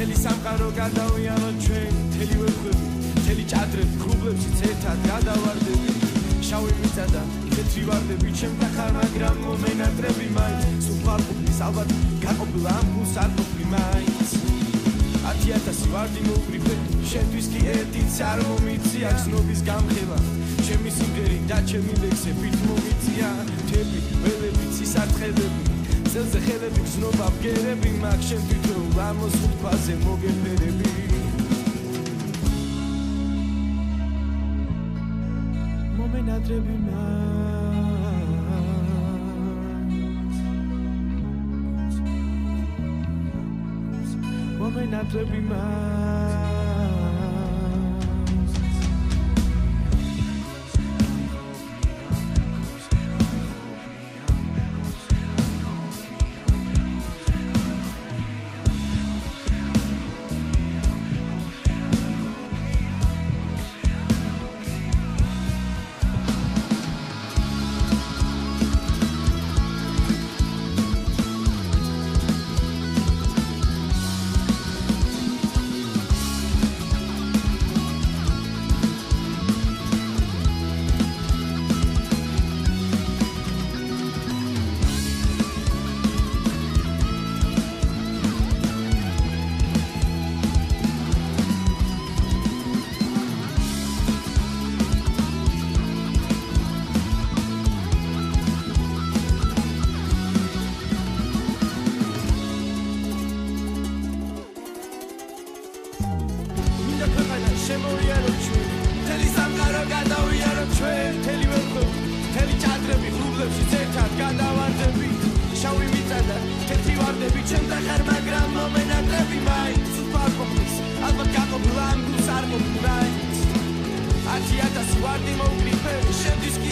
მთელი სამყარო გადავიანოთ ჩვენ მთელი ვერხვები მთელი ჭადრები ქრუბლებშიც ერთად გადავარდები შავი მიწა და თეთრი ვარდები ჩემთან ხარ მაგრამ მომენატრები მაინც სულ ფარყოფის ალბათ გაყოფილ ამ გულს არ ყოფილი მაინც 10,000 ვარდი მოვგრიფე შენთვის კი ერთიც არ მომიცი აქ ცნობის გამხელა ჩემი სიმღერი და ჩემი ლექსებით მომიწია თები ველები ცისარტყელები წელზე ხელები გზნობა ბგერები მაგ შენ თვითონ ამოს ხუთფაზე მოგეფერები მომენატრები მომენატრები შემოვიაროთ ჩვენ მთელი სამყარო გადავიაროთ ჩვენ მთელი ვერხვები მთელი ჭადრები ღრუბლებშიც ერთად გადავარდებით შავი მიწა და თეთრი ვარდები ჩემთან ხარ მაგრამ მომენატრები მაინც სულ ფარყოფის ალბათ გაყოფილ ამ გულს არ ყოფილი მაინც 10,000 ვარდი მოვგრიფე შენთვის კი